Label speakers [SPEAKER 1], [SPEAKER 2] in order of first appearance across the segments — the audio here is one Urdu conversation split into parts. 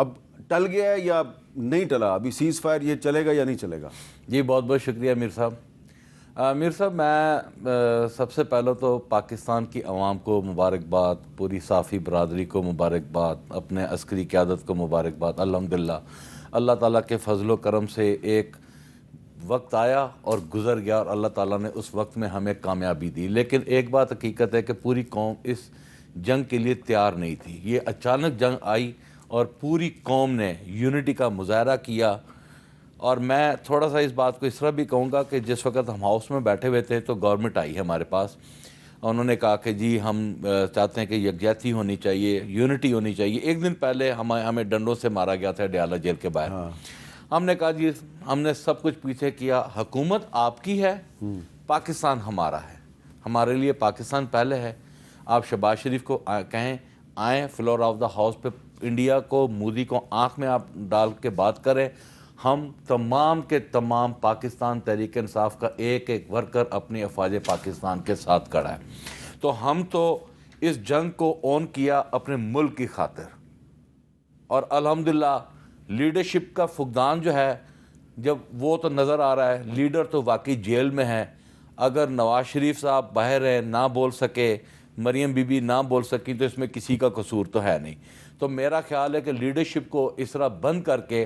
[SPEAKER 1] اب ٹل گیا ہے یا نہیں ٹلا؟ ابھی سیز فائر یہ چلے گا یا نہیں چلے گا؟
[SPEAKER 2] جی بہت بہت شکریہ میر صاحب. میر صاحب میں سب سے پہلے تو پاکستان کی عوام کو مبارکباد, پوری صافی برادری کو مبارکباد, اپنے عسکری قیادت کو مبارکباد. الحمدللہ اللہ تعالیٰ کے فضل و کرم سے ایک وقت آیا اور گزر گیا اور اللہ تعالیٰ نے اس وقت میں ہمیں کامیابی دی. لیکن ایک بات حقیقت ہے کہ پوری قوم اس جنگ کے لیے تیار نہیں تھی. یہ اچانک جنگ آئی اور پوری قوم نے یونٹی کا مظاہرہ کیا. اور میں تھوڑا سا اس بات کو اس طرح بھی کہوں گا کہ جس وقت ہم ہاؤس میں بیٹھے ہوئے تھے تو گورنمنٹ آئی ہمارے پاس, انہوں نے کہا کہ جی ہم چاہتے ہیں کہ یکجہتی ہونی چاہیے, یونٹی ہونی چاہیے. ایک دن پہلے ہمیں ڈنڈوں سے مارا گیا تھا ڈیالہ جیل کے باہر. ہم نے کہا جی ہم نے سب کچھ پیچھے کیا, حکومت آپ کی ہے, پاکستان ہمارا ہے, ہمارے لیے پاکستان پہلے ہے. آپ شہباز شریف کو کہیں آئیں فلور آف دا ہاؤس پہ, انڈیا کو مودی کو آنکھ میں آپ ڈال کے بات کریں. ہم تمام کے تمام پاکستان تحریک انصاف کا ایک ایک ورکر اپنی افواج پاکستان کے ساتھ کھڑا ہے. تو ہم تو اس جنگ کو اون کیا اپنے ملک کی خاطر, اور الحمدللہ لیڈرشپ کا فقدان جو ہے جب وہ تو نظر آ رہا ہے. لیڈر تو واقعی جیل میں ہے. اگر نواز شریف صاحب باہر ہیں, نہ بول سکے, مریم بی بی نہ بول سکی, تو اس میں کسی کا قصور تو ہے نہیں. تو میرا خیال ہے کہ لیڈرشپ کو اس طرح بند کر کے,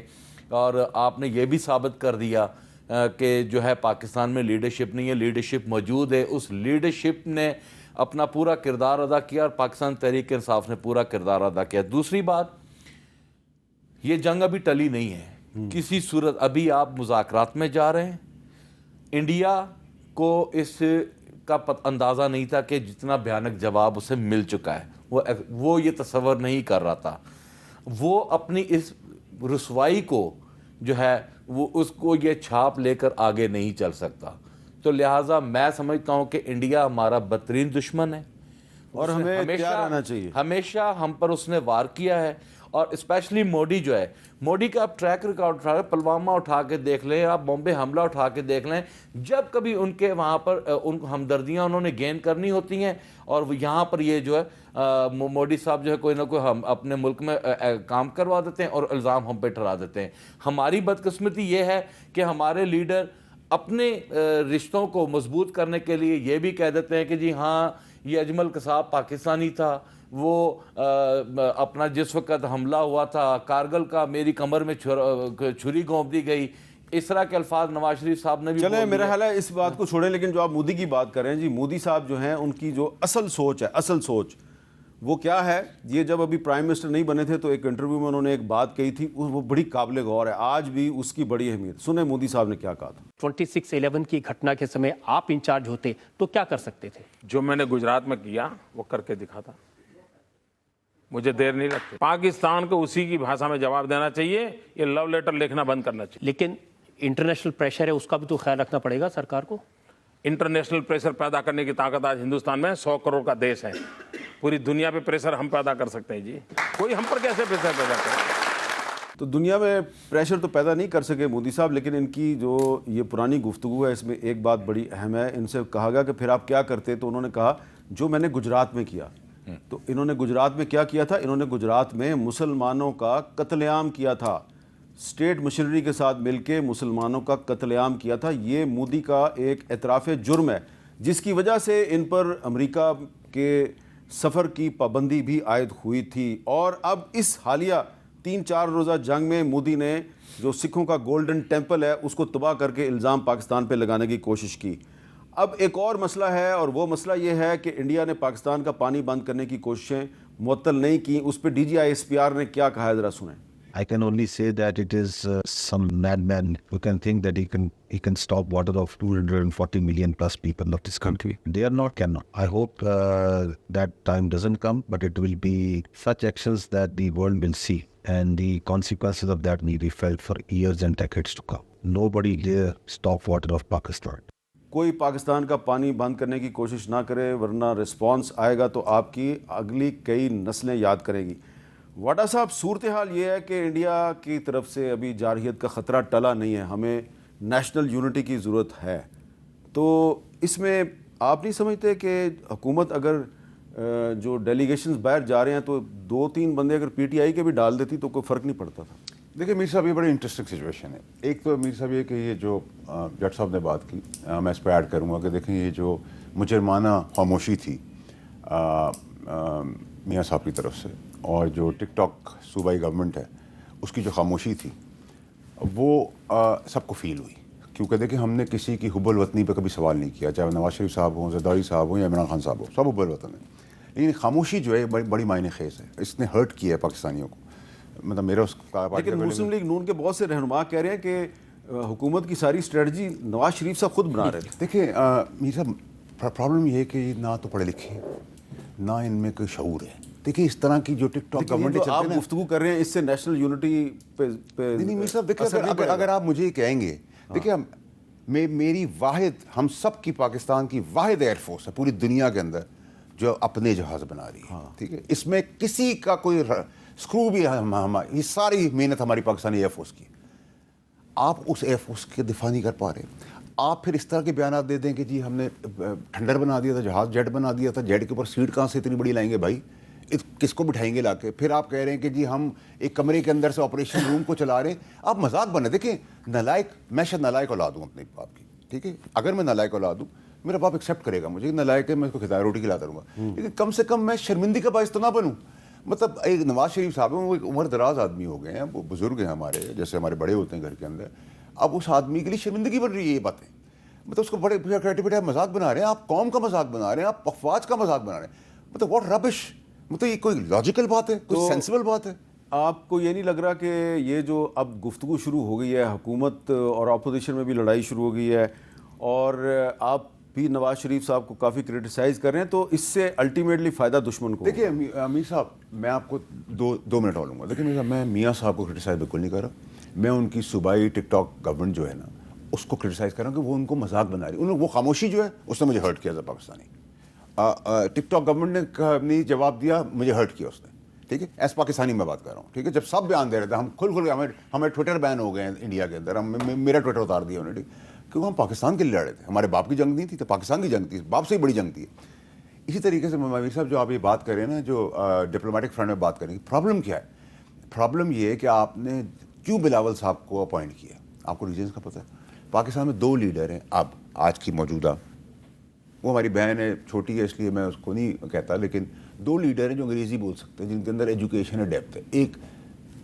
[SPEAKER 2] اور آپ نے یہ بھی ثابت کر دیا کہ جو ہے پاکستان میں لیڈرشپ نہیں ہے, لیڈرشپ موجود ہے. اس لیڈرشپ نے اپنا پورا کردار ادا کیا اور پاکستان تحریک انصاف نے پورا کردار ادا کیا. دوسری بات, یہ جنگ ابھی ٹلی نہیں ہے کسی صورت. ابھی آپ مذاکرات میں جا رہے ہیں. انڈیا کو اس کا اندازہ نہیں تھا کہ جتنا بھیانک جواب اسے مل چکا ہے, وہ یہ تصور نہیں کر رہا تھا. وہ اپنی اس رسوائی کو جو ہے وہ اس کو یہ چھاپ لے کر آگے نہیں چل سکتا. تو لہٰذا میں سمجھتا ہوں کہ انڈیا ہمارا بدترین دشمن ہے
[SPEAKER 1] اور ہمیں تیار رہنا چاہیے.
[SPEAKER 2] ہمیشہ ہم پر اس نے وار کیا ہے. اور اسپیشلی موڈی جو ہے, موڈی کا آپ ٹریک ریکارڈ اٹھا لیں, پلوامہ اٹھا کے دیکھ لیں, آپ بامبے حملہ اٹھا کے دیکھ لیں. جب کبھی ان کے وہاں پر ان ہمدردیاں انہوں نے گین کرنی ہوتی ہیں, اور یہاں پر یہ جو ہے موڈی صاحب جو ہے کوئی نہ کوئی ہم اپنے ملک میں کام کروا دیتے ہیں اور الزام ہم پہ ٹھہرا دیتے ہیں. ہماری بدقسمتی یہ ہے کہ ہمارے لیڈر اپنے رشتوں کو مضبوط کرنے کے لیے یہ بھی کہہ دیتے ہیں کہ جی ہاں یہ اجمل قصاب پاکستانی تھا, وہ اپنا جس وقت حملہ ہوا تھا کارگل کا میری کمر میں چھری گھونپ دی گئی. اس طرح کے الفاظ نواز شریف صاحب نے بھی
[SPEAKER 1] چلیں, میرا خیال ہے اس بات کو چھوڑیں. لیکن جو آپ مودی کی بات کریں, جی مودی صاحب جو ہیں ان کی جو اصل سوچ ہے, اصل سوچ وہ کیا ہے؟ یہ جب ابھی پرائم منسٹر نہیں بنے تھے تو ایک انٹرویو میں انہوں نے ایک بات کہی تھی, وہ بڑی قابل غور ہے, آج بھی اس کی بڑی اہمیت. سنیں مودی صاحب نے کیا کہا تھا.
[SPEAKER 3] 26/11 کی گھٹنا کے سمے آپ انچارج ہوتے تو کیا کر سکتے تھے؟
[SPEAKER 4] جو میں نے گجرات میں کیا وہ کر کے دکھاتا. مجھے دیر نہیں لگتی. پاکستان کو اسی کی بھاشا میں جواب دینا چاہیے, یہ لو لیٹر لکھنا بند کرنا چاہیے.
[SPEAKER 3] لیکن انٹرنیشنل پریشر ہے, اس کا بھی تو خیال رکھنا پڑے گا سرکار کو.
[SPEAKER 4] انٹرنیشنل پریشر پیدا کرنے کی طاقت آج ہندوستان میں 100 کروڑ کا دیش ہے. پوری دنیا پہ پریشر ہم پیدا کر سکتے ہیں. جی کوئی ہم پر کیسے پریشر پیدا کرے؟
[SPEAKER 1] تو دنیا میں پریشر تو پیدا نہیں کر سکے مودی صاحب, لیکن ان کی جو یہ پرانی گفتگو ہے اس میں ایک بات بڑی اہم ہے. ان سے کہا گیا کہ پھر آپ کیا کرتے, تو انہوں نے کہا جو میں نے گجرات میں کیا. تو انہوں نے گجرات میں کیا کیا تھا؟ انہوں نے گجرات میں مسلمانوں کا قتل عام کیا تھا, اسٹیٹ مشینری کے ساتھ مل کے مسلمانوں کا قتل عام کیا تھا. یہ مودی کا ایک اعتراف جرم ہے, جس کی وجہ سے ان پر امریکہ کے سفر کی پابندی بھی عائد ہوئی تھی. اور اب اس حالیہ 3-4 روزہ جنگ میں مودی نے جو سکھوں کا گولڈن ٹیمپل ہے اس کو تباہ کر کے الزام پاکستان پہ لگانے کی کوشش کی. اب ایک اور مسئلہ ہے, اور وہ مسئلہ یہ ہے کہ انڈیا نے پاکستان کا پانی بند کرنے کی کوششیں معطل نہیں کی. اس پہ DGI-SPR نے کیا کہا ہے, ذرا سنیں.
[SPEAKER 5] I can only say that it is some madman who can think that he can stop water of 240 million plus people of this country. They are not, cannot. I hope that time doesn't come, but it will be such actions that the world will see, and the consequences of that may be felt for years and decades to come. Nobody dare stop water of Pakistan.
[SPEAKER 1] کوئی پاکستان کا پانی بند کرنے کی کوشش نہ کرے, ورنہ رسپانس آئے گا تو آپ کی اگلی کئی نسلیں یاد کریں گی. واٹا صاحب, صورتحال یہ ہے کہ انڈیا کی طرف سے ابھی جارحیت کا خطرہ ٹلا نہیں ہے, ہمیں نیشنل یونٹی کی ضرورت ہے. تو اس میں آپ نہیں سمجھتے کہ حکومت اگر جو ڈیلیگیشنز باہر جا رہے ہیں تو 2-3 بندے اگر پی ٹی آئی کے بھی ڈال دیتی تو کوئی فرق نہیں پڑتا تھا.
[SPEAKER 6] دیکھیں میر صاحب یہ بڑی انٹرسٹنگ سچویشن ہے. ایک تو میر صاحب یہ کہ یہ جو جٹ صاحب نے بات کی میں اس پہ ایڈ کروں گا کہ دیکھیں یہ جو مجرمانہ خاموشی تھی میاں صاحب کی طرف سے اور جو ٹک ٹاک صوبائی گورنمنٹ ہے اس کی جو خاموشی تھی وہ سب کو فیل ہوئی. کیونکہ دیکھیں ہم نے کسی کی حب الوطنی پہ کبھی سوال نہیں کیا, چاہے نواز شریف صاحب ہوں, زرداری صاحب ہوں یا عمران خان صاحب ہوں, سب حب الوطن ہیں. لیکن خاموشی جو ہے بڑی معنی خیز ہے, اس نے ہرٹ کیا ہے پاکستانیوں کو. مطلب میرا اس کا
[SPEAKER 1] لیکن مسلم لیگ نون کے بہت سے رہنما کہہ رہے ہیں کہ حکومت کی ساری اسٹریٹجی نواز شریف صاحب خود بنا رہے تھے.
[SPEAKER 6] دیکھیں میر صاحب پرابلم یہ ہے کہ نہ تو پڑھے لکھے ہیں نہ ان میں کوئی شعور ہے. دیکھیں اس طرح کی جو ٹک ٹاک گورنمنٹ
[SPEAKER 1] آپ گفتگو کر رہے ہیں اس سے نیشنل یونٹی پہ
[SPEAKER 6] نہیں میر صاحب دیکھیں اگر آپ مجھے کہیں گے دیکھیں میری واحد ہم سب کی پاکستان کی واحد ایئر فورس ہے پوری دنیا کے اندر جو اپنے جہاز بنا رہی ہے, ٹھیک ہے, اس میں کسی کا کوئی اسکرو بھی یہ ساری محنت ہماری پاکستانی ایئر فورس کی. آپ اس ایئر فورس کے دفاع نہیں کر پا رہے. آپ پھر اس طرح کے بیانات دے دیں کہ جی ہم نے ٹھنڈر بنا دیا تھا, جہاز جیٹ بنا دیا تھا, جیٹ کے اوپر سیٹ کہاں سے اتنی بڑی لائیں گے بھائی, کس کو بٹھائیں گے لا کے. پھر آپ کہہ رہے ہیں کہ جی ہم ایک کمرے کے اندر سے آپریشن روم کو چلا رہے ہیں. آپ مذاق بنا. دیکھیں نالائق, میں شاید نالائق اولاد ہوں اپنے باپ کی, ٹھیک ہے, اگر میں نالائق اولاد ہوں میرا باپ ایکسیپٹ کرے گا مجھے نالائق ہے, میں اس کو کھلایا روٹی کھلاتا رہوں گا, لیکن کم سے کم میں شرمندگی کا باعث تو نہ بنوں. مطلب ایک نواز شریف صاحب ہیں, وہ ایک عمر دراز آدمی ہو گئے ہیں, وہ بزرگ ہیں ہمارے, جیسے ہمارے بڑے ہوتے ہیں گھر کے اندر. اب اس آدمی کے لیے شرمندگی بن رہی ہے یہ باتیں. مطلب اس کو بڑے کریٹیوٹی مذاق بنا رہے ہیں, آپ قوم کا مذاق بنا رہے ہیں, آپ افواج کا مذاق بنا رہے ہیں. مطلب واٹ ربش. مطلب یہ کوئی لاجیکل بات ہے, کوئی سینسیبل بات ہے؟
[SPEAKER 1] آپ کو یہ نہیں لگ رہا کہ یہ جو اب گفتگو شروع ہو گئی ہے, حکومت اور اپوزیشن میں بھی لڑائی شروع ہو گئی ہے اور آپ بھی نواز شریف صاحب کو کافی کرٹیسائز کر رہے ہیں, تو اس سے الٹیمیٹلی فائدہ دشمن کو؟
[SPEAKER 6] دیکھیے امیر صاحب میں آپ کو دو منٹ اور لوں گا. دیکھیے میں میاں صاحب کو کرٹیسائز بالکل نہیں کر رہا. میں ان کی صوبائی ٹک ٹاک گورنمنٹ جو ہے نا اس کو کرٹیسائز کر رہا ہوں کہ وہ ان کو مذاق بنا رہی ہے. وہ خاموشی جو ہے اس نے مجھے ہرٹ کیا تھا پاکستانی. ٹک ٹاک گورنمنٹ نے جواب دیا, مجھے ہرٹ کیا اس نے, ٹھیک ہے, ایز پاکستانی میں بات کر رہا ہوں, ٹھیک ہے. جب سب بیان دے رہے تھے, ہم کھل ہمیں ٹویٹر بین ہو گئے ہیں انڈیا کے اندر, میرا ٹویٹر اتار دیا انہوں نے, کیونکہ ہم پاکستان کے لیے لڑ رہے تھے. ہمارے باپ کی جنگ نہیں تھی, تو پاکستان کی جنگ تھی, باپ سے ہی بڑی جنگ تھی. اسی طریقے سے میر صاحب جو آپ یہ بات کر رہے ہیں نا, جو ڈپلومیٹک فرنٹ میں بات کریں گے, پرابلم کیا ہے؟ پرابلم یہ ہے کہ آپ نے کیوں بلاول صاحب کو اپوائنٹ کیا. آپ کو ریزنس کا پتہ ہے؟ پاکستان میں 2 لیڈر ہیں اب آج کی موجودہ, وہ ہماری بہن ہے, چھوٹی ہے اس لیے میں اس کو نہیں کہتا, لیکن 2 لیڈر ہیں جو انگریزی بول سکتے ہیں, جن کے اندر ایجوکیشن ہے, ڈیپتھ ہے. ایک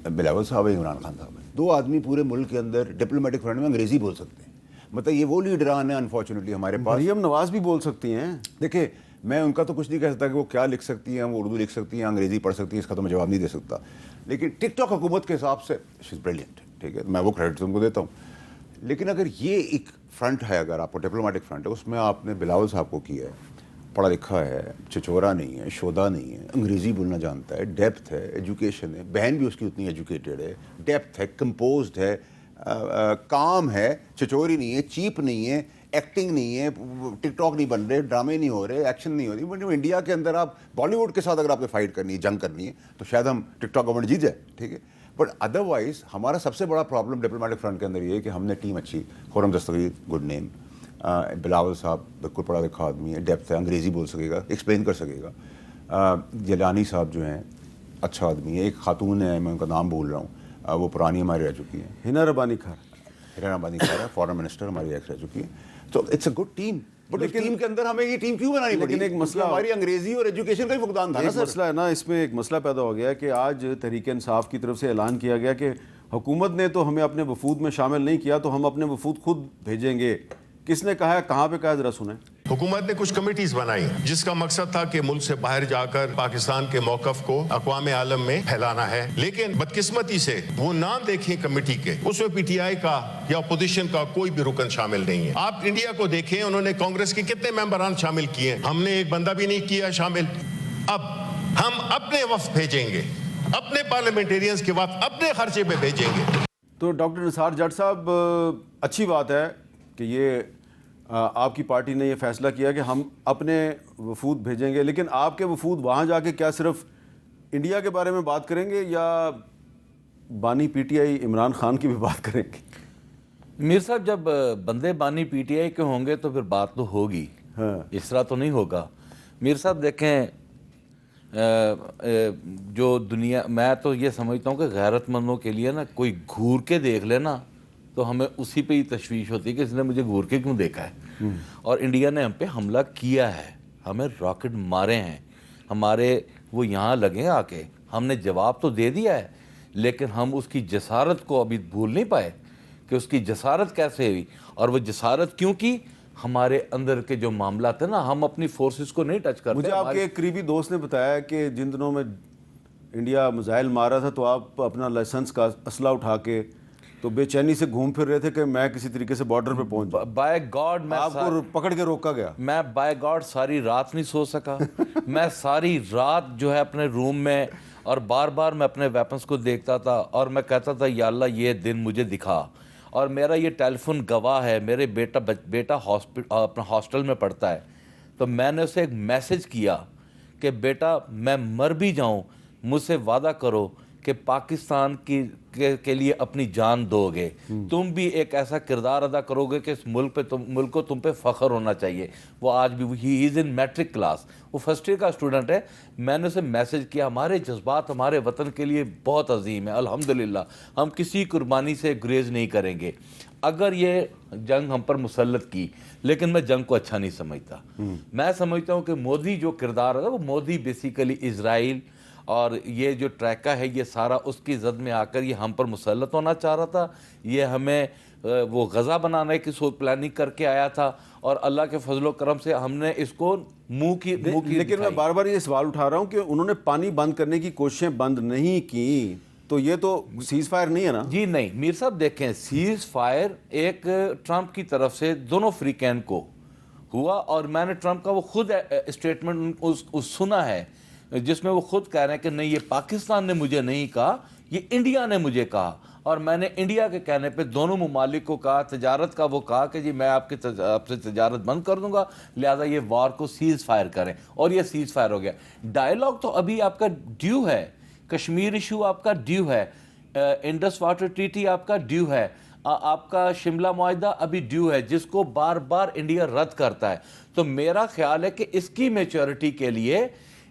[SPEAKER 6] بلاول صاحب ہے, عمران خان صاحب ہے. 2 آدمی پورے ملک کے اندر ڈپلومیٹک فرنٹ میں انگریزی بول سکتے ہیں. مطلب یہ وہ لیڈران ہیں انفارچونیٹلی ہمارے پاس.
[SPEAKER 1] مریم نواز بھی بول سکتی ہیں.
[SPEAKER 6] دیکھیں میں ان کا تو کچھ نہیں کہہ سکتا کہ وہ کیا لکھ سکتی ہیں, وہ اردو لکھ سکتی ہیں, انگریزی پڑھ سکتی ہیں, اس کا تو میں جواب نہیں دے سکتا. لیکن ٹک ٹاک حکومت کے حساب سے شی از بریلینٹ, ٹھیک ہے, میں وہ کریڈٹ ان کو دیتا ہوں. لیکن اگر یہ ایک فرنٹ ہے, اگر آپ کو ڈپلومیٹک فرنٹ ہے, اس میں آپ نے بلاول صاحب کو کیا ہے, پڑھا لکھا ہے, چچورا نہیں ہے, شودا نہیں ہے, انگریزی بولنا جانتا ہے, ڈیپتھ ہے, ایجوکیشن ہے, بہن بھی اس کی اتنی ایجوکیٹڈ ہے, ڈیپتھ ہے, کمپوزڈ ہے, کام ہے, چچوری نہیں ہے, چیپ نہیں ہے, ایکٹنگ نہیں ہے, ٹک ٹاک نہیں بن رہے, ڈرامے نہیں ہو رہے, ایکشن نہیں ہو رہی. مطلب انڈیا کے اندر آپ بالی ووڈ کے ساتھ اگر آپ نے فائٹ کرنی ہے, جنگ کرنی ہے, تو شاید ہم ٹک ٹاک گورنمنٹ جیت جائے, ٹھیک ہے. بٹ ادروائز ہمارا سب سے بڑا پرابلم ڈپلومیٹک فرنٹ کے اندر یہ ہے کہ ہم نے ٹیم اچھی, خرم دستگیر گڈ نیم, بلاول صاحب بالکل پڑھا لکھا آدمی ہے, ڈیپتھ ہے, انگریزی بول سکے گا, ایکسپلین کر سکے گا. جیلانی صاحب جو ہیں اچھا آدمی ہے. ایک خاتون ہے, میں ان کا نام بول رہا ہوں, وہ پرانی ہماری رہ چکی ہیں,
[SPEAKER 1] ہنا ربانی خان.
[SPEAKER 6] ہنا ربانی خان ہے, فارن منسٹر ہماری ایکس رہ چکی ہے. تو it's a good team. But اس ٹیم کے اندر ہمیں یہ ٹیم کیوں بنانی پڑی؟
[SPEAKER 1] لیکن ایک مسئلہ,
[SPEAKER 6] ہماری انگریزی اور ایجوکیشن کا ہی فقدان تھا نا سر.
[SPEAKER 1] مسئلہ ہے نا, اس میں ایک مسئلہ پیدا ہو گیا کہ آج تحریک انصاف کی طرف سے اعلان کیا گیا کہ حکومت نے تو ہمیں اپنے وفود میں شامل نہیں کیا, تو ہم اپنے وفود خود بھیجیں گے. کس نے کہا ہے, کہاں پہ کہا, ذرا سنیں.
[SPEAKER 7] حکومت نے کچھ کمیٹیز بنائی جس کا مقصد تھا کہ ملک سے باہر جا کر پاکستان کے موقف کو اقوام عالم میں پھیلانا ہے, لیکن بدقسمتی سے وہ نام دیکھیں کمیٹی کے, اس میں پی ٹی آئی کا یا اپوزیشن کا کوئی بھی رکن شامل نہیں ہے. آپ انڈیا کو دیکھیں, انہوں نے کانگریس کے کتنے ممبران شامل کیے, ہم نے ایک بندہ بھی نہیں کیا شامل. اب ہم اپنے وفد بھیجیں گے, اپنے پارلیمنٹیرینز کے وفد اپنے خرچے پہ بھیجیں گے.
[SPEAKER 1] تو ڈاکٹر نثار جٹ صاحب, اچھی بات ہے کہ یہ آپ کی پارٹی نے یہ فیصلہ کیا کہ ہم اپنے وفود بھیجیں گے, لیکن آپ کے وفود وہاں جا کے کیا صرف انڈیا کے بارے میں بات کریں گے یا بانی P T I Imran Khan کی بھی بات کریں گے؟
[SPEAKER 2] میر صاحب جب بندے بانی پی ٹی آئی کے ہوں گے تو پھر بات تو ہوگی, اس طرح تو نہیں ہوگا. میر صاحب دیکھیں, جو دنیا، میں تو یہ سمجھتا ہوں کہ غیرت مندوں کے لیے نا کوئی گھور کے دیکھ لے نا تو ہمیں اسی پہ ہی تشویش ہوتی ہے کہ اس نے مجھے گھور کے کیوں دیکھا ہے. اور انڈیا نے ہم پہ حملہ کیا ہے, ہمیں راکٹ مارے ہیں, ہمارے وہ یہاں لگے آ کے, ہم نے جواب تو دے دیا ہے, لیکن ہم اس کی جسارت کو ابھی بھول نہیں پائے کہ اس کی جسارت کیسے ہوئی, اور وہ جسارت کیوں کی, ہمارے اندر کے جو معاملات ہیں نا, ہم اپنی فورسز کو نہیں ٹچ کرتے.
[SPEAKER 1] مجھے آپ کے ایک قریبی دوست نے بتایا کہ جن دنوں میں انڈیا میزائل مارا تھا تو آپ اپنا لائسنس کا اسلحہ اٹھا کے تو بے چینی سے گھوم پھر رہے تھے کہ میں کسی طریقے سے بارڈر پہ پہنچ جاؤں.
[SPEAKER 2] بائی گاڈ میں
[SPEAKER 1] آپ کو پکڑ کے روکا گیا.
[SPEAKER 2] میں بائی گاڈ ساری رات نہیں سو سکا. میں ساری رات جو ہے اپنے روم میں, اور بار بار میں اپنے ویپنز کو دیکھتا تھا اور میں کہتا تھا یا اللہ یہ دن مجھے دکھا. اور میرا یہ ٹیلی فون گواہ ہے, میرے بیٹا اپنا ہاسٹل میں پڑھتا ہے, تو میں نے اسے ایک میسج کیا کہ بیٹا میں مر بھی جاؤں, مجھ سے وعدہ کرو کہ پاکستان کے لیے اپنی جان دو گے, تم بھی ایک ایسا کردار ادا کرو گے کہ اس ملک کو تم پہ فخر ہونا چاہیے. وہ آج بھی ہی از ان میٹرک کلاس, وہ فرسٹ ایئر کا اسٹوڈنٹ ہے. میں نے اسے میسج کیا, ہمارے جذبات ہمارے وطن کے لیے بہت عظیم ہے, الحمدللہ ہم کسی قربانی سے گریز نہیں کریں گے. اگر یہ جنگ ہم پر مسلط کی, لیکن میں جنگ کو اچھا نہیں سمجھتا. میں سمجھتا ہوں کہ مودی جو کردار ہے وہ مودی بیسیکلی اسرائیل اور یہ جو ٹریکا ہے یہ سارا اس کی زد میں آ کر یہ ہم پر مسلط ہونا چاہ رہا تھا. یہ ہمیں وہ غزہ بنانے کی پلاننگ کر کے آیا تھا, اور اللہ کے فضل و کرم سے ہم نے اس کو منہ کی
[SPEAKER 1] لیکن میں بار بار یہ سوال اٹھا رہا ہوں کہ انہوں نے پانی بند کرنے کی کوششیں بند نہیں کی, تو یہ تو سیز فائر نہیں ہے نا. جی
[SPEAKER 2] نہیں میر صاحب دیکھیں, سیز فائر ایک ٹرمپ کی طرف سے دونوں فریقین کو ہوا, اور میں نے ٹرمپ کا وہ خود اسٹیٹمنٹ سنا ہے جس میں وہ خود کہہ رہے ہیں کہ نہیں یہ پاکستان نے مجھے نہیں کہا, یہ انڈیا نے مجھے کہا, اور میں نے انڈیا کے کہنے پہ دونوں ممالک کو کہا, تجارت کا وہ کہا کہ جی میں آپ سے تجارت بند کر دوں گا, لہذا یہ وار کو سیز فائر کریں, اور یہ سیز فائر ہو گیا. ڈائیلاگ تو ابھی آپ کا ڈیو ہے, کشمیر ایشو آپ کا ڈیو ہے, انڈس واٹر ٹریٹی آپ کا ڈیو ہے, آپ کا شملہ معاہدہ ابھی ڈیو ہے جس کو بار بار انڈیا رد کرتا ہے. تو میرا خیال ہے کہ اس کی میچورٹی کے لیے,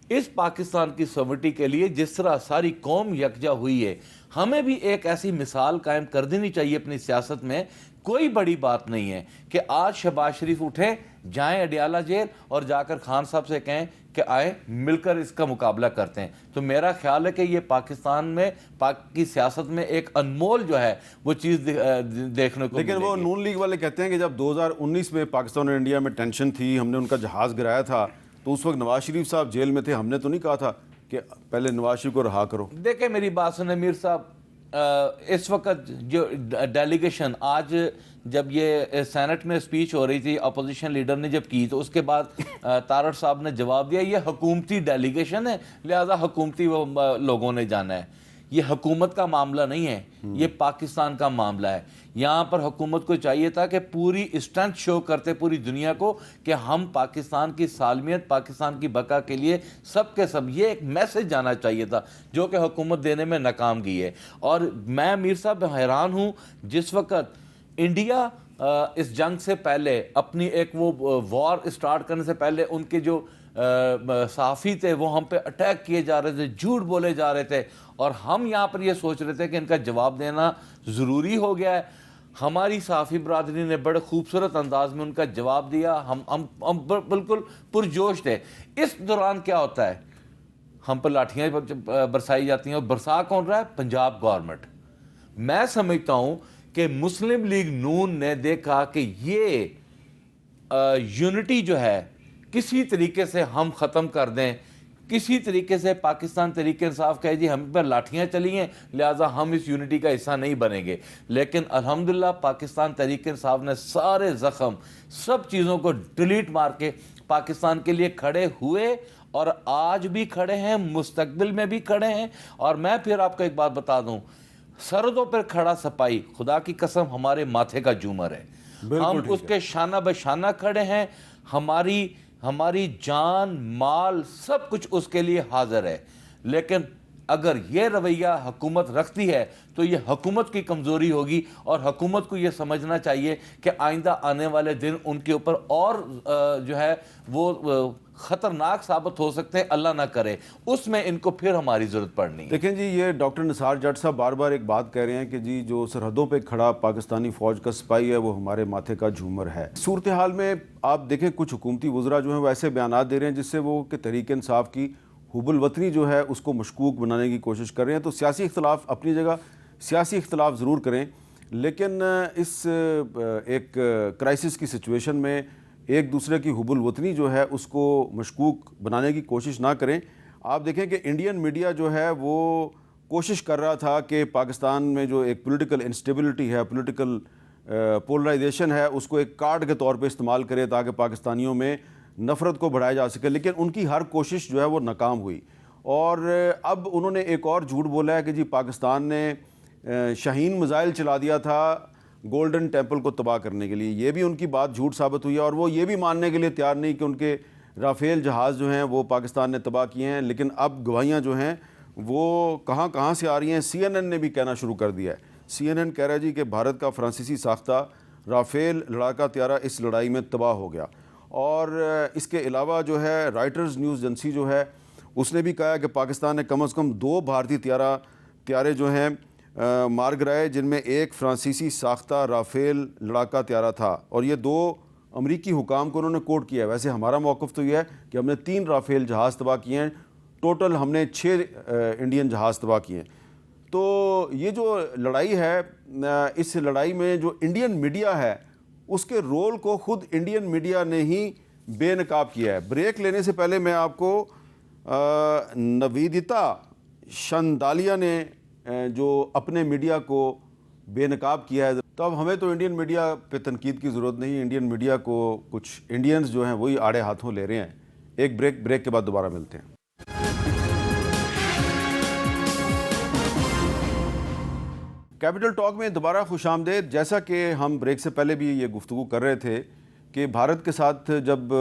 [SPEAKER 2] اس پاکستان کی سوورنٹی کے لیے جس طرح ساری قوم یکجا ہوئی ہے, ہمیں بھی ایک ایسی مثال قائم کر دینی چاہیے اپنی سیاست میں. کوئی بڑی بات نہیں ہے کہ آج شہباز شریف اٹھیں, جائیں اڈیالہ جیل اور جا کر خان صاحب سے کہیں کہ آئے مل کر اس کا مقابلہ کرتے ہیں. تو میرا خیال ہے کہ یہ پاکستان میں کی سیاست میں ایک انمول جو ہے وہ چیز دیکھنے کو
[SPEAKER 1] لیکن وہ نون لیگ والے کہتے ہیں کہ جب 2019 میں پاکستان اور انڈیا میں ٹینشن تھی, ہم نے ان کا جہاز گرایا تھا, تو اس وقت نواز شریف صاحب جیل میں تھے, ہم نے تو نہیں کہا تھا کہ پہلے نواز شریف کو رہا کرو.
[SPEAKER 2] دیکھیں میری بات سنیں میر صاحب, اس وقت جو ڈیلیگیشن آج جب یہ سینٹ میں اسپیچ ہو رہی تھی اپوزیشن لیڈر نے جب کی, تو اس کے بعد تارڑ صاحب نے جواب دیا یہ حکومتی ڈیلیگیشن ہے, لہذا حکومتی لوگوں نے جانا ہے. یہ حکومت کا معاملہ نہیں ہے, یہ پاکستان کا معاملہ ہے. یہاں پر حکومت کو چاہیے تھا کہ پوری اسٹرینتھ شو کرتے پوری دنیا کو کہ ہم پاکستان کی سالمیت, پاکستان کی بقا کے لیے سب کے سب, یہ ایک میسج جانا چاہیے تھا جو کہ حکومت دینے میں ناکام گئی ہے. اور میں میر صاحب حیران ہوں, جس وقت انڈیا اس جنگ سے پہلے اپنی ایک وہ وار اسٹارٹ کرنے سے پہلے ان کے جو صحافی تھے وہ ہم پہ اٹیک کیے جا رہے تھے, جھوٹ بولے جا رہے تھے, اور ہم یہاں پر یہ سوچ رہے تھے کہ ان کا جواب دینا ضروری ہو گیا ہے. ہماری صحافی برادری نے بڑے خوبصورت انداز میں ان کا جواب دیا, ہم بالکل پرجوش تھے. اس دوران کیا ہوتا ہے, ہم پر لاٹھیاں برسائی جاتی ہیں, اور برسا کون رہا ہے, پنجاب گورنمنٹ. میں سمجھتا ہوں کہ مسلم لیگ نون نے دیکھا کہ یہ یونٹی جو ہے کسی طریقے سے ہم ختم کر دیں, کسی طریقے سے پاکستان تحریک انصاف کہے جی ہم پر لاٹھیاں چلی ہیں لہٰذا ہم اس یونٹی کا حصہ نہیں بنیں گے. لیکن الحمدللہ پاکستان تحریک انصاف نے سارے زخم سب چیزوں کو ڈیلیٹ مار کے پاکستان کے لیے کھڑے ہوئے, اور آج بھی کھڑے ہیں, مستقبل میں بھی کھڑے ہیں. اور میں پھر آپ کو ایک بات بتا دوں, سرحدوں پر کھڑا سپاہی خدا کی قسم ہمارے ماتھے کا جومر ہے, ہم اس کے شانہ بشانہ کھڑے ہیں, ہماری جان مال سب کچھ اس کے لیے حاضر ہے. لیکن اگر یہ رویہ حکومت رکھتی ہے تو یہ حکومت کی کمزوری ہوگی, اور حکومت کو یہ سمجھنا چاہیے کہ آئندہ آنے والے دن ان کے اوپر اور جو ہے وہ خطرناک ثابت ہو سکتے ہیں، اللہ نہ کرے اس میں ان کو پھر ہماری ضرورت پڑنی ہے۔
[SPEAKER 1] دیکھیں جی، یہ ڈاکٹر نثار جٹ صاحب بار بار ایک بات کہہ رہے ہیں کہ جی جو سرحدوں پہ کھڑا پاکستانی فوج کا سپاہی ہے وہ ہمارے ماتھے کا جھومر ہے۔ صورتحال میں آپ دیکھیں کچھ حکومتی وزراء جو ہیں وہ ایسے بیانات دے رہے ہیں جس سے وہ کہ تحریک انصاف کی حب الوطنی جو ہے اس کو مشکوک بنانے کی کوشش کر رہے ہیں۔ تو سیاسی اختلاف اپنی جگہ سیاسی اختلاف ضرور کریں، لیکن اس ایک کرائسس کی سچویشن میں ایک دوسرے کی حب الوطنی جو ہے اس کو مشکوک بنانے کی کوشش نہ کریں۔ آپ دیکھیں کہ انڈین میڈیا جو ہے وہ کوشش کر رہا تھا کہ پاکستان میں جو ایک پولیٹیکل انسٹیبلٹی ہے، پولیٹیکل پولرائزیشن ہے، اس کو ایک کارڈ کے طور پہ استعمال کرے تاکہ پاکستانیوں میں نفرت کو بڑھایا جا سکے، لیکن ان کی ہر کوشش جو ہے وہ ناکام ہوئی۔ اور اب انہوں نے ایک اور جھوٹ بولا ہے کہ جی پاکستان نے شاہین میزائل چلا دیا تھا گولڈن ٹیمپل کو تباہ کرنے کے لیے۔ یہ بھی ان کی بات جھوٹ ثابت ہوئی ہے، اور وہ یہ بھی ماننے کے لیے تیار نہیں کہ ان کے رافیل جہاز جو ہیں وہ پاکستان نے تباہ کیے ہیں۔ لیکن اب گواہیاں جو ہیں وہ کہاں سے آ رہی ہیں؟ سی این این نے بھی کہنا شروع کر دیا ہے۔ سی این این کہہ رہا ہے جی کہ بھارت کا فرانسیسی ساختہ رافیل لڑاکا طیارہ اس لڑائی میں تباہ ہو گیا۔ اور اس کے علاوہ جو ہے رائٹرز نیوز ایجنسی جو ہے اس نے بھی کہا کہ پاکستان نے کم از کم 2 بھارتی طیارے جو ہیں مار گرائے، جن میں ایک فرانسیسی ساختہ رافیل لڑاکا طیارہ تھا، اور یہ 2 امریکی حکام کو انہوں نے کوٹ کیا ہے۔ ویسے ہمارا موقف تو یہ ہے کہ ہم نے 3 رافیل جہاز تباہ کیے ہیں، ٹوٹل ہم نے 6 انڈین جہاز تباہ کیے ہیں۔ تو یہ جو لڑائی ہے، اس لڑائی میں جو انڈین میڈیا ہے اس کے رول کو خود انڈین میڈیا نے ہی بے نقاب کیا ہے۔ بریک لینے سے پہلے میں آپ کو نویدتا شندالیا نے جو اپنے میڈیا کو بے نقاب کیا ہے، تو اب ہمیں تو انڈین میڈیا پہ تنقید کی ضرورت نہیں۔ انڈین میڈیا کو کچھ انڈینز جو ہیں وہی آڑے ہاتھوں لے رہے ہیں۔ ایک بریک کے بعد دوبارہ ملتے ہیں۔ کیپٹل ٹاک میں دوبارہ خوش آمدید۔ جیسا کہ ہم بریک سے پہلے بھی یہ گفتگو کر رہے تھے کہ بھارت کے ساتھ جب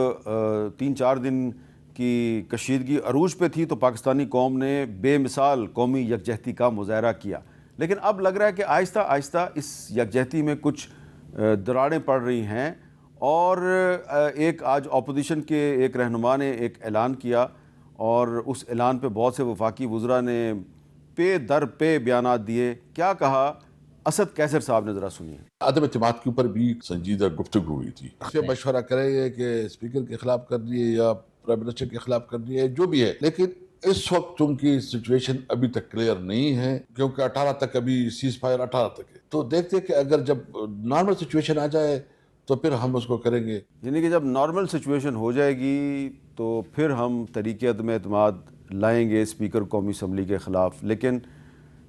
[SPEAKER 1] 3-4 دن کی کشیدگی عروج پہ تھی تو پاکستانی قوم نے بے مثال قومی یکجہتی کا مظاہرہ کیا، لیکن اب لگ رہا ہے کہ آہستہ آہستہ اس یکجہتی میں کچھ دراڑیں پڑ رہی ہیں، اور ایک آج اپوزیشن کے ایک رہنما نے ایک اعلان کیا، اور اس اعلان پہ بہت سے وفاقی وزراء نے پے در پے بیانات دیے۔ کیا کہا اسد کیسر صاحب نے، ذرا سنیے۔
[SPEAKER 8] عدم اعتماد کے اوپر بھی سنجیدہ گفتگو ہوئی تھی۔ اس سے مشورہ کریں گے کہ اسپیکر کے خلاف کر دیے یا پرائم منسٹر کے خلاف کر دیے، جو بھی ہے، لیکن اس وقت چونکہ سچویشن ابھی تک کلیئر نہیں ہے، کیونکہ 18 تک ابھی سیز فائر 18 تک ہے، تو دیکھتے ہیں کہ اگر جب نارمل سچویشن آ جائے تو پھر ہم اس کو کریں گے۔
[SPEAKER 1] یعنی کہ جب نارمل سچویشن ہو جائے گی تو پھر ہم تحریک عدم اعتماد لائیں گے اسپیکر قومی اسمبلی کے خلاف۔ لیکن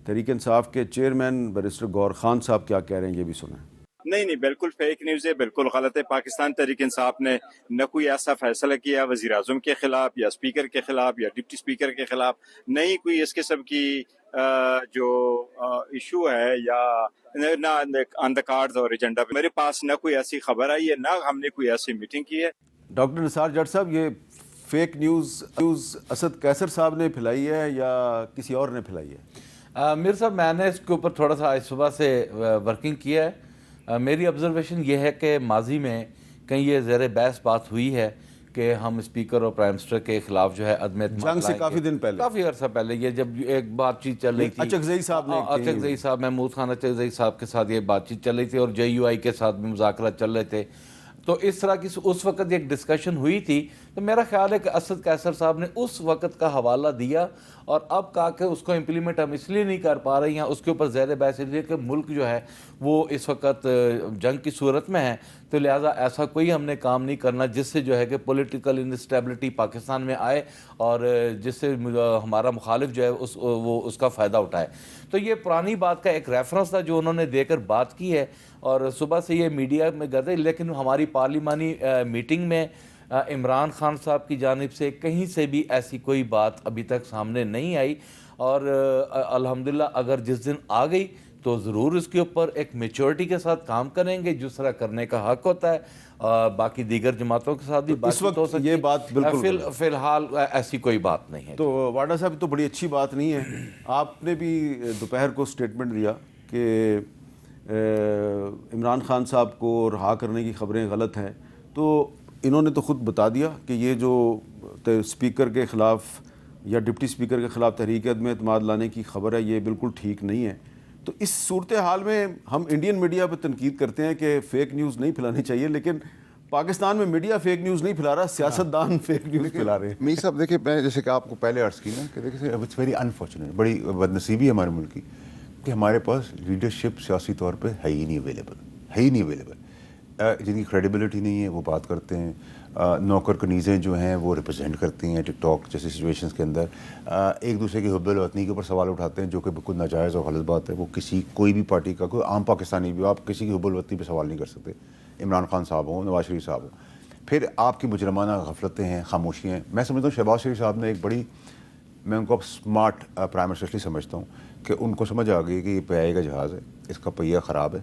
[SPEAKER 1] تحریک انصاف کے چیئرمین بیرسٹر گور خان صاحب کیا کہہ رہے ہیں، یہ بھی سنیں۔
[SPEAKER 9] نہیں، بالکل فیک نیوز ہے، بالکل غلط ہے۔ پاکستان تحریک انصاف نے نہ کوئی ایسا فیصلہ کیا وزیر اعظم کے خلاف یا اسپیکر کے خلاف یا ڈپٹی اسپیکر کے خلاف، نہیں کوئی اس قسم کی جو ایشو ہے یا نہ آن دا کارڈز اور ایجنڈا پہ میرے پاس نہ کوئی ایسی خبر آئی ہے، نہ ہم نے کوئی ایسی میٹنگ کی ہے۔
[SPEAKER 1] ڈاکٹر نثار جٹ صاحب، یہ فیک نیوز اسد کیسر صاحب نے پھیلائی ہے یا کسی اور نے پھیلائی ہے؟
[SPEAKER 2] میر صاحب، میں نے اس کے اوپر تھوڑا سا آج صبح سے ورکنگ کیا ہے۔ میری آبزرویشن یہ ہے کہ ماضی میں کہیں یہ زیر بحث بات ہوئی ہے کہ ہم اسپیکر اور پرائم منسٹر کے خلاف جو ہے عدم اعتماد
[SPEAKER 1] جنگ سے کافی دن پہلے،
[SPEAKER 2] کافی عرصہ پہلے، یہ جب ایک بات چیت چل رہی تھی،
[SPEAKER 1] اچکزئی صاحب نے،
[SPEAKER 2] اچکزئی صاحب، محمود خان اچکزئی صاحب کے ساتھ یہ بات چیت چل رہی تھی، اور جے یو آئی کے ساتھ بھی مذاکرات چل رہے تھے، تو اس طرح کی اس وقت ایک ڈسکشن ہوئی تھی۔ تو میرا خیال ہے کہ اسد کیسر صاحب نے اس وقت کا حوالہ دیا، اور اب کہا کہ اس کو امپلیمنٹ ہم اس لیے نہیں کر پا رہے ہیں، اس کے اوپر زیادہ بحث ہے کہ ملک جو ہے وہ اس وقت جنگ کی صورت میں ہے، تو لہٰذا ایسا کوئی ہم نے کام نہیں کرنا جس سے جو ہے کہ پولیٹیکل انسٹیبلٹی پاکستان میں آئے اور جس سے ہمارا مخالف جو ہے وہ اس کا فائدہ اٹھائے۔ تو یہ پرانی بات کا ایک ریفرنس تھا جو انہوں نے دے کر بات کی ہے، اور صبح سے یہ میڈیا میں گئے، لیکن ہماری پارلیمانی میٹنگ میں عمران خان صاحب کی جانب سے کہیں سے بھی ایسی کوئی بات ابھی تک سامنے نہیں آئی، اور الحمدللہ اگر جس دن آ گئی تو ضرور اس کے اوپر ایک میچورٹی کے ساتھ کام کریں گے، جس طرح کرنے کا حق ہوتا ہے۔ باقی دیگر جماعتوں کے ساتھ بھی
[SPEAKER 1] اس وقت یہ بات بالکل
[SPEAKER 2] فی الحال ایسی کوئی بات نہیں ہے۔
[SPEAKER 1] تو واڈا صاحب، تو بڑی اچھی بات نہیں ہے۔ آپ نے بھی دوپہر کو سٹیٹمنٹ دیا کہ عمران خان صاحب کو رہا کرنے کی خبریں غلط ہیں، تو انہوں نے تو خود بتا دیا کہ یہ جو اسپیکر کے خلاف یا ڈپٹی اسپیکر کے خلاف تحریک عدم اعتماد لانے کی خبر ہے، یہ بالکل ٹھیک نہیں ہے. تو اس صورتحال میں ہم انڈین میڈیا پہ تنقید کرتے ہیں کہ فیک نیوز نہیں پھیلانی چاہیے، لیکن پاکستان میں میڈیا فیک نیوز نہیں پھیلا رہا، سیاستدان فیک نیوز پھیلا رہے ہیں.
[SPEAKER 6] میر صاحب دیکھیں، میں جیسے کہ آپ کو پہلے عرض کی نا کہ دیکھیں اٹس ویری انفارچونیٹ، بڑی بدنصیبی ہے ہمارے ملک کی کہ ہمارے پاس لیڈرشپ سیاسی طور پہ ہے ہی نہیں اویلیبل، جن کی کریڈیبلٹی نہیں ہے وہ بات کرتے ہیں. نوکر کنیزیں جو ہیں وہ ریپرزینٹ کرتی ہیں ٹک ٹاک جیسی سچویشنز کے اندر، ایک دوسرے کی حب الوطنی کے اوپر سوال اٹھاتے ہیں جو کہ بالکل ناجائز اور غلط بات ہے. وہ کوئی بھی پارٹی کا، کوئی عام پاکستانی بھی ہو، آپ کسی کی حب الوطنی پہ سوال نہیں کر سکتے، عمران خان صاحب ہوں، نواز شریف صاحب ہوں. پھر آپ کی مجرمانہ غفلتیں ہیں، خاموشیاں ہیں. میں سمجھتا ہوں شہباز شریف صاحب نے ایک بڑی، میں ان کو اب اسمارٹ پرائم منسٹر اسلیے سمجھتا ہوں کہ ان کو سمجھ آ گئی کہ یہ پیائی کا جہاز ہے، اس کا پہیہ خراب ہے،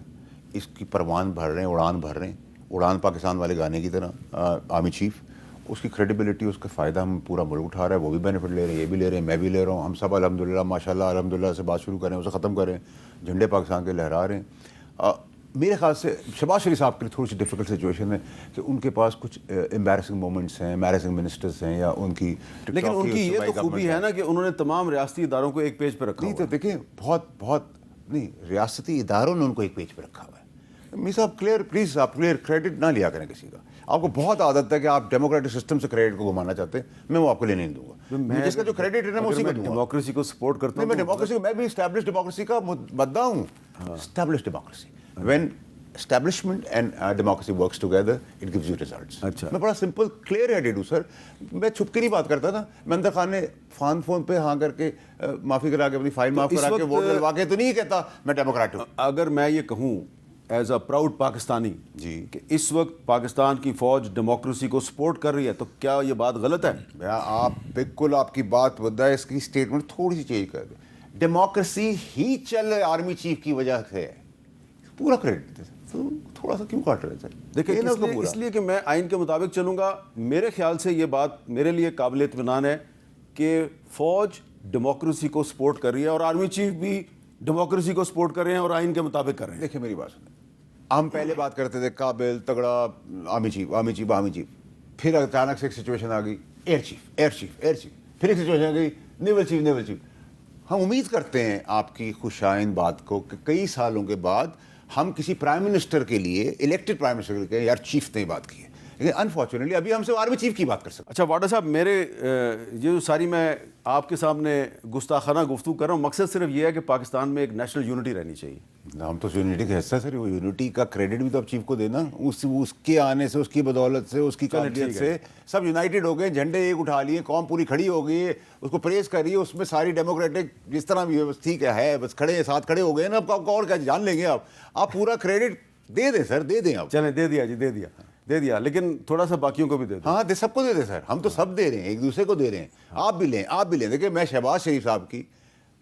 [SPEAKER 6] اس کی پروان بھر رہے ہیں، اڑان بھر رہے ہیں، اڑان پاکستان والے گانے کی طرح آرمی چیف. اس کی کریڈیبلٹی، اس کا فائدہ ہم پورا ملک اٹھا رہا ہے، وہ بھی بینیفٹ لے رہے ہیں، یہ بھی لے رہے ہیں، میں بھی لے رہا ہوں. ہم سب الحمدللہ ماشاءاللہ الحمدللہ سے بات شروع کریں، اسے ختم کریں، جھنڈے پاکستان کے لہرا رہے ہیں. میرے خیال سے شہباز شریف صاحب کے لیے تھوڑی سی ڈیفیکلٹ سچویشن ہے کہ ان کے پاس کچھ امبیرسنگ مومنٹس ہیں، امبیرسنگ منسٹرز ہیں، یا ان کی،
[SPEAKER 1] لیکن ان کی یہ تو خوبی ہے نا کہ انہوں نے تمام ریاستی اداروں کو ایک پیج پہ رکھا.
[SPEAKER 6] نہیں تو دیکھیں بہت نہیں، ریاستی اداروں نے ان کو ایک پیج پہ رکھا ہوا ہے. میر صاحب پلیز آپ کلیئر کریڈٹ نہ لیا کریں کسی کا. آپ کو بہت عادت ہے کہ آپ ڈیموکریٹک سسٹم سے کریڈٹ کو گھمانا چاہتے ہیں، میں وہ آپ کو لینے نہیں دوں گا. جس کا جو کریڈٹ ہے نا میں اسی کو دوں گا.
[SPEAKER 1] ڈیموکریسی کو سپورٹ کرتا ہوں.
[SPEAKER 6] میں ڈیموکریسی، میں بھی اسٹیبلش ڈیموکریسی کا مدعا ہوں. Establish democracy, when establishment and democracy works together, it gives you results.
[SPEAKER 1] اچھا،
[SPEAKER 6] میں بڑا سمپل کلیئر ہیڈڈ ہوں سر. میں چھپ کے نہیں بات کرتا تھا. مہندر خان نے فون پہ ہاں کر کے معافی کرا کے اپنی فائل معاف کرا کے ووٹ ڈلوا کے تو نہیں کہتا میں ڈیموکریٹ ہوں. اگر
[SPEAKER 1] میں یہ کہوں ایز اے پراؤڈ پاکستانی
[SPEAKER 6] جی
[SPEAKER 1] کہ اس وقت پاکستان کی فوج ڈیموکریسی کو سپورٹ کر رہی ہے، تو کیا یہ بات غلط ہے؟
[SPEAKER 6] آپ بالکل، آپ کی بات مدعا ہے، اس کی اسٹیٹمنٹ تھوڑی سی چینج کر دیں. ڈیموکریسی ہی چل آرمی چیف کی وجہ سے، پورا کریڈٹ تو تھوڑا سا کیوں کاٹ رہے تھے؟
[SPEAKER 1] دیکھیں اس لیے کہ میں آئین کے مطابق چلوں گا. میرے خیال سے یہ بات میرے لیے قابل اطمینان ہے کہ فوج ڈیموکریسی کو سپورٹ کر رہی ہے اور آرمی چیف بھی ڈیموکریسی کو سپورٹ کر رہے ہیں اور آئین کے مطابق کر رہے ہیں.
[SPEAKER 6] دیکھیں میری بات سنیں، ہم پہلے بات کرتے تھے قابل تگڑا آرمی چیف، پھر اچانک سے ایک سچویشن آ گئی ایئر چیف، پھر ایک سچویشن آ گئی نیول چیف. ہم امید کرتے ہیں آپ کی خوشائند بات کو کہ کئی سالوں کے بعد ہم کسی پرائم منسٹر کے لیے، الیکٹڈ پرائم منسٹر کے لیے یار چیف نے بات کی ہے، لیکن انفارچونیٹلی ابھی ہم سے آرمی چیف کی بات کر سکتے ہیں.
[SPEAKER 1] اچھا واڈا صاحب، میرے یہ جو ساری میں آپ کے سامنے گستاخانہ گفتگو کر رہا ہوں، مقصد صرف یہ ہے کہ پاکستان میں ایک نیشنل یونٹی رہنی چاہیے.
[SPEAKER 6] ہم تو یونٹی کا حصہ سر، وہ یونٹی کا کریڈٹ بھی تو اب چیف کو دینا. اس کے آنے سے، اس کی بدولت سے، اس کی قابلیت سے سب یونائٹڈ ہو گئے، جھنڈے ایک اٹھا لیے، قوم پوری کھڑی ہو گئی ہے، اس کو پریز کر رہی ہے. اس میں ساری ڈیموکریٹک جس طرح بھی ہے بس ٹھیک ہے، بس کھڑے ساتھ کھڑے ہو گئے نا. اب اور کیا جان لیں گے آپ پورا کریڈٹ دے دیں سر، دے دیں. آپ
[SPEAKER 1] چلیں دے دیا لیکن تھوڑا سا باقیوں کو بھی دے دیں.
[SPEAKER 6] ہاں سب کو دے دیں سر، ہم تو سب دے رہے ہیں، ایک دوسرے کو دے رہے ہیں. آپ بھی لیں. دیکھیں میں شہباز شریف صاحب کی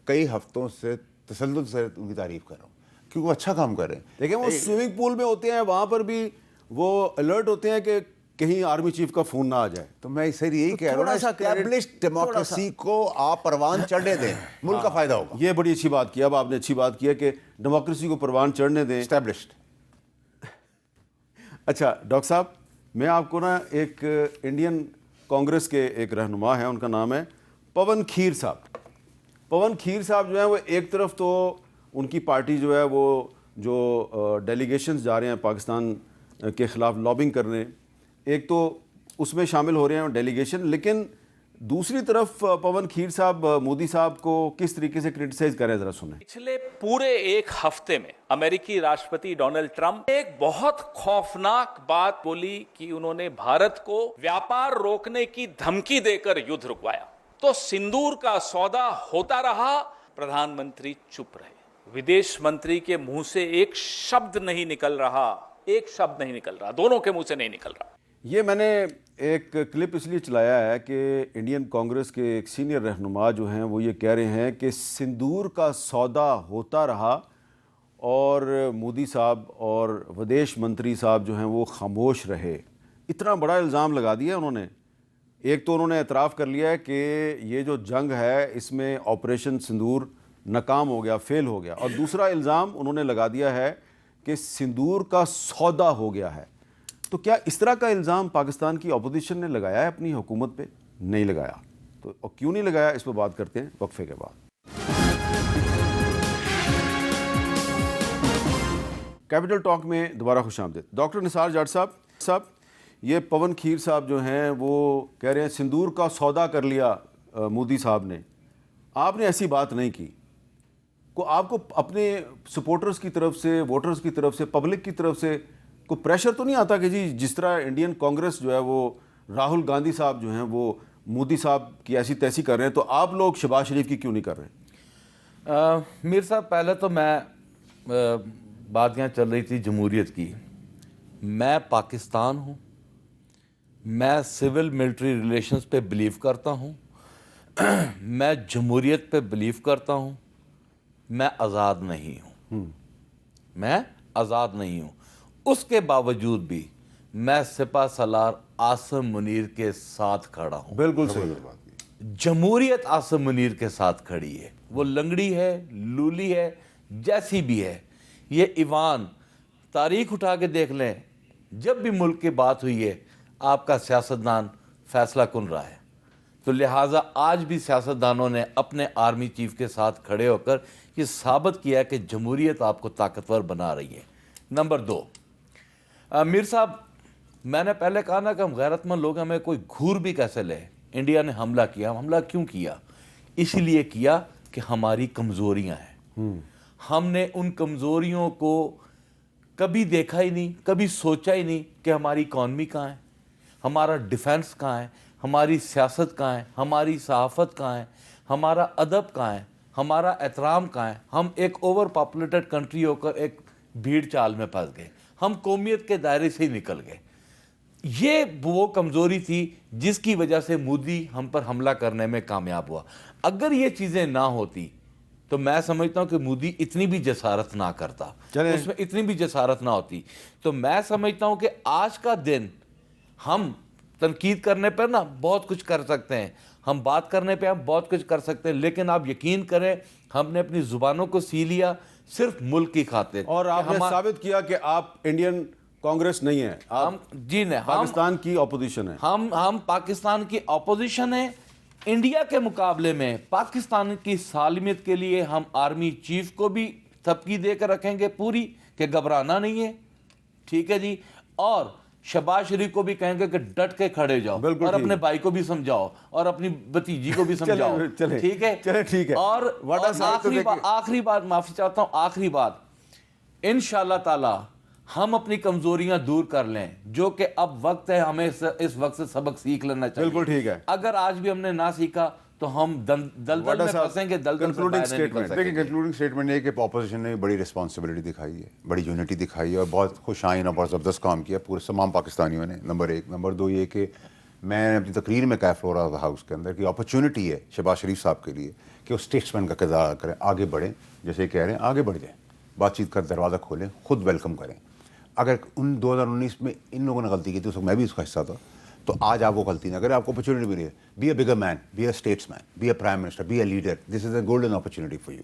[SPEAKER 6] کئی ہفتوں سے تسلسل سے ان کی تعریف کر رہا ہوں کیونکہ وہ اچھا کام کر رہے ہیں.
[SPEAKER 1] لیکن وہ سوئمنگ پول میں ہوتے ہیں، وہاں پر بھی وہ الرٹ ہوتے ہیں کہ کہیں آرمی چیف کا فون نہ آ جائے.
[SPEAKER 6] تو میں سر یہی کہہ رہا ہوں، اسٹیبلشڈ ڈیموکریسی کو آپ پروان چڑھنے دیں، ملک کا فائدہ ہوگا.
[SPEAKER 1] یہ بڑی اچھی بات کی، اب آپ نے اچھی بات کی ہے کہ ڈیموکریسی کو پروان چڑھنے دیں،
[SPEAKER 6] اسٹیبلشڈ.
[SPEAKER 1] اچھا ڈاکٹر صاحب، میں آپ کو نا ایک انڈین کانگریس کے ایک رہنما ہیں، ان کا نام ہے پون کھیر صاحب. پون کھیر صاحب جو ہیں وہ ایک طرف تو ان کی پارٹی جو ہے وہ جو ڈیلیگیشنز جا رہے ہیں پاکستان کے خلاف لابنگ کرنے، ایک تو اس میں شامل ہو رہے ہیں ڈیلیگیشن، لیکن دوسری طرف پون کھیر صاحب مودی صاحب کو کس طریقے سے کرٹیسائز کریں، ذرا سنیں.
[SPEAKER 10] پچھلے پورے ایک ہفتے میں امریکی راشٹرپتی ڈونلڈ ٹرمپ نے ایک بہت خوفناک بات بولی کہ انہوں نے بھارت کو ویاپار روکنے کی دھمکی دے کر یدھ رکوایا تو سندور کا سودا ہوتا رہا. پردھان منتری چپ رہے، ودیش منتری کے منہ سے ایک شبد نہیں نکل رہا، دونوں کے منہ سے نہیں نکل رہا.
[SPEAKER 1] یہ میں نے ایک کلپ اس لیے چلایا ہے کہ انڈین کانگریس کے ایک سینئر رہنما جو ہیں وہ یہ کہہ رہے ہیں کہ سندور کا سودا ہوتا رہا اور مودی صاحب اور ودیش منتری صاحب جو ہیں وہ خاموش رہے. اتنا بڑا الزام لگا دیا انہوں نے. ایک تو انہوں نے اعتراف کر لیا ہے کہ یہ جو جنگ ہے اس میں آپریشن سندور ناکام ہو گیا، فیل ہو گیا، اور دوسرا الزام انہوں نے لگا دیا ہے کہ سندور کا سودا ہو گیا ہے. تو کیا اس طرح کا الزام پاکستان کی اپوزیشن نے لگایا ہے اپنی حکومت پہ؟ نہیں لگایا. تو اور کیوں نہیں لگایا اس پہ بات کرتے ہیں وقفے کے بعد. کیپٹل ٹاک میں دوبارہ خوش آمدید. ڈاکٹر نثار جاٹ صاحب یہ پون کھیر صاحب جو ہیں وہ کہہ رہے ہیں سندور کا سودا کر لیا مودی صاحب نے. آپ نے ایسی بات نہیں کی. آپ کو اپنے سپورٹرز کی طرف سے، ووٹرز کی طرف سے، پبلک کی طرف سے کوئی پریشر تو نہیں آتا کہ جی جس طرح انڈین کانگریس جو ہے وہ راہل گاندھی صاحب جو ہیں وہ مودی صاحب کی ایسی تیسی کر رہے ہیں، تو آپ لوگ شہباز شریف کی کیوں نہیں کر رہے؟
[SPEAKER 2] میر صاحب پہلے تو میں بات یہاں چل رہی تھی جمہوریت کی. میں پاکستان ہوں، میں سول ملٹری ریلیشنز پہ بلیو کرتا ہوں، میں جمہوریت پہ بلیو کرتا ہوں. میں آزاد نہیں ہوں، میں آزاد نہیں ہوں. اس کے باوجود بھی میں سپہ سالار عاصم منیر کے ساتھ کھڑا ہوں.
[SPEAKER 1] بالکل صحیح.
[SPEAKER 2] جمہوریت عاصم منیر کے ساتھ کھڑی ہے. وہ لنگڑی ہے، لولی ہے، جیسی بھی ہے. یہ ایوان تاریخ اٹھا کے دیکھ لیں، جب بھی ملک کی بات ہوئی ہے آپ کا سیاستدان فیصلہ کن رہا ہے. تو لہٰذا آج بھی سیاستدانوں نے اپنے آرمی چیف کے ساتھ کھڑے ہو کر یہ ثابت کیا ہے کہ جمہوریت آپ کو طاقتور بنا رہی ہے. نمبر 2، میر صاحب میں نے پہلے کہا نا کہ ہم غیرت مند لوگ، ہمیں کوئی گھور بھی کیسے لے. انڈیا نے حملہ کیا، حملہ کیوں کیا؟ اس لیے کیا کہ ہماری کمزوریاں ہیں. ہم نے ان کمزوریوں کو کبھی دیکھا ہی نہیں، کبھی سوچا ہی نہیں کہ ہماری اکانومی کہاں ہے، ہمارا ڈیفنس کہاں ہے، ہماری سیاست کہاں ہے، ہماری صحافت کہاں ہے، ہمارا ادب کہاں ہے، ہمارا احترام کہاں ہے. ہم ایک اوور پاپولیٹڈ کنٹری ہو کر ایک بھیڑ چال میں پھنس گئے. ہم قومیت کے دائرے سے ہی نکل گئے. یہ وہ کمزوری تھی جس کی وجہ سے مودی ہم پر حملہ کرنے میں کامیاب ہوا. اگر یہ چیزیں نہ ہوتی تو میں سمجھتا ہوں کہ مودی اتنی بھی جسارت نہ کرتا، اس میں اتنی بھی جسارت نہ ہوتی. تو میں سمجھتا ہوں کہ آج کا دن ہم تنقید کرنے پر نا بہت کچھ کر سکتے ہیں، ہم بات کرنے پہ ہم بہت کچھ کر سکتے ہیں، لیکن آپ یقین کریں ہم نے اپنی زبانوں کو سی لیا صرف ملک کی خاطر.
[SPEAKER 1] اور آپ نے ثابت کیا کہ آپ انڈین کانگریس نہیں ہیں، آپ
[SPEAKER 2] جی نہیں،
[SPEAKER 1] پاکستان کی اپوزیشن ہیں.
[SPEAKER 2] ہم پاکستان کی اپوزیشن ہیں. انڈیا کے مقابلے میں پاکستان کی سالمیت کے لیے ہم آرمی چیف کو بھی تھپکی دے کر رکھیں گے پوری کہ گھبرانا نہیں ہے. ٹھیک ہے جی. اور شہباز شریف کو بھی کہیں گے کہ ڈٹ کے کھڑے جاؤ، اور اپنے بھائی کو بھی سمجھاؤ اور اپنی بھتیجی کو بھی سمجھاؤ. ٹھیک ہے. اور آخری بات، معافی چاہتا ہوں، آخری بات، انشاءاللہ تعالی ہم اپنی کمزوریاں دور کر لیں، جو کہ اب وقت ہے ہمیں اس وقت سے سبق سیکھ لینا چاہیے.
[SPEAKER 1] بالکل ٹھیک ہے.
[SPEAKER 2] اگر آج بھی ہم نے نہ سیکھا تو ہم دلدل میں پھنسیں گے.
[SPEAKER 6] کنکلوڈنگ سٹیٹمنٹ یہ کہ اپوزیشن نے بڑی رسپانسبلٹی دکھائی ہے، بڑی یونٹی دکھائی ہے اور بہت خوش آئین اور بہت زبردست کام کیا پورے تمام پاکستانیوں نے. نمبر 1. نمبر 2 یہ کہ میں اپنی تقریر میں کہا فلورا ہاؤس کے اندر کہ اپرچونٹی ہے شہباز شریف صاحب کے لیے کہ وہ اسٹیٹسمین کا کردار ادا کریں، آگے بڑھیں. جیسے کہہ رہے ہیں آگے بڑھ جائیں، بات چیت کر دروازہ کھولیں، خود ویلکم کریں. اگر 2019 میں ان لوگوں نے غلطی کی تھی، اس وقت میں بھی اس کا حصہ تھا، تو آج آپ وہ غلطی نہ کریں. آپ کو اپرچونٹی ملی ہے. Be a bigger man, be a statesman, be a prime minister, be a leader. This is a golden opportunity for you.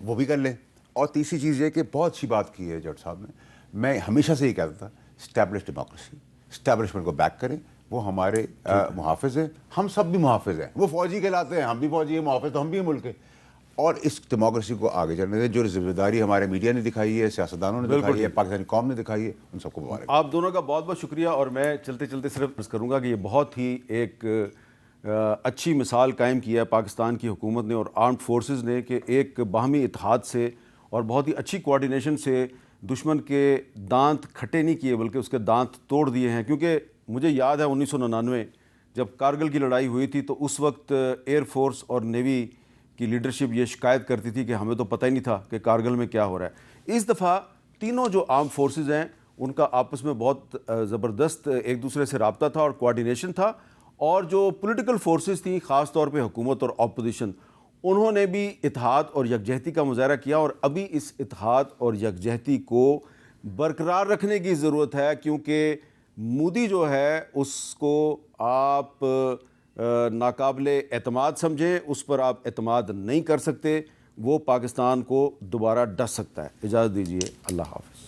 [SPEAKER 6] وہ بھی کر لیں. اور تیسری چیز یہ کہ بہت اچھی بات کی ہے جٹ صاحب نے. میں ہمیشہ سے یہ کہتا تھا اسٹیبلش ڈیموکریسی، اسٹیبلشمنٹ کو بیک کریں. وہ ہمارے محافظ ہیں، ہم سب بھی محافظ ہیں. وہ فوجی کہلاتے ہیں، ہم بھی فوجی ہیں، محافظ تو ہم بھی ہیں ملک کے. اور اس ڈیموکریسی کو آگے چلنے دیں. جو ذمہ داری ہمارے میڈیا نے دکھائی ہے، سیاستدانوں نے دکھائی ہے، پاکستانی قوم نے دکھائی ہے، ان سب کو مبارک.
[SPEAKER 1] آپ دونوں کا بہت بہت شکریہ. اور میں چلتے چلتے صرف عرض کروں گا کہ یہ بہت ہی ایک اچھی مثال قائم کی ہے پاکستان کی حکومت نے اور آرمڈ فورسز نے کہ ایک باہمی اتحاد سے اور بہت ہی اچھی کوارڈینیشن سے دشمن کے دانت کھٹے نہیں کیے بلکہ اس کے دانت توڑ دیے ہیں. کیونکہ مجھے یاد ہے 1999 جب کارگل کی لڑائی ہوئی تھی تو اس وقت ایئر فورس اور نیوی کی لیڈرشپ یہ شکایت کرتی تھی کہ ہمیں تو پتہ ہی نہیں تھا کہ کارگل میں کیا ہو رہا ہے. اس دفعہ تینوں جو آرم فورسز ہیں ان کا آپس میں بہت زبردست ایک دوسرے سے رابطہ تھا اور کوارڈینیشن تھا. اور جو پولیٹیکل فورسز تھیں خاص طور پہ حکومت اور اپوزیشن، انہوں نے بھی اتحاد اور یکجہتی کا مظاہرہ کیا. اور ابھی اس اتحاد اور یکجہتی کو برقرار رکھنے کی ضرورت ہے کیونکہ مودی جو ہے اس کو آپ ناقابل اعتماد سمجھیں، اس پر آپ اعتماد نہیں کر سکتے. وہ پاکستان کو دوبارہ ڈس سکتا ہے. اجازت دیجیے. اللہ حافظ.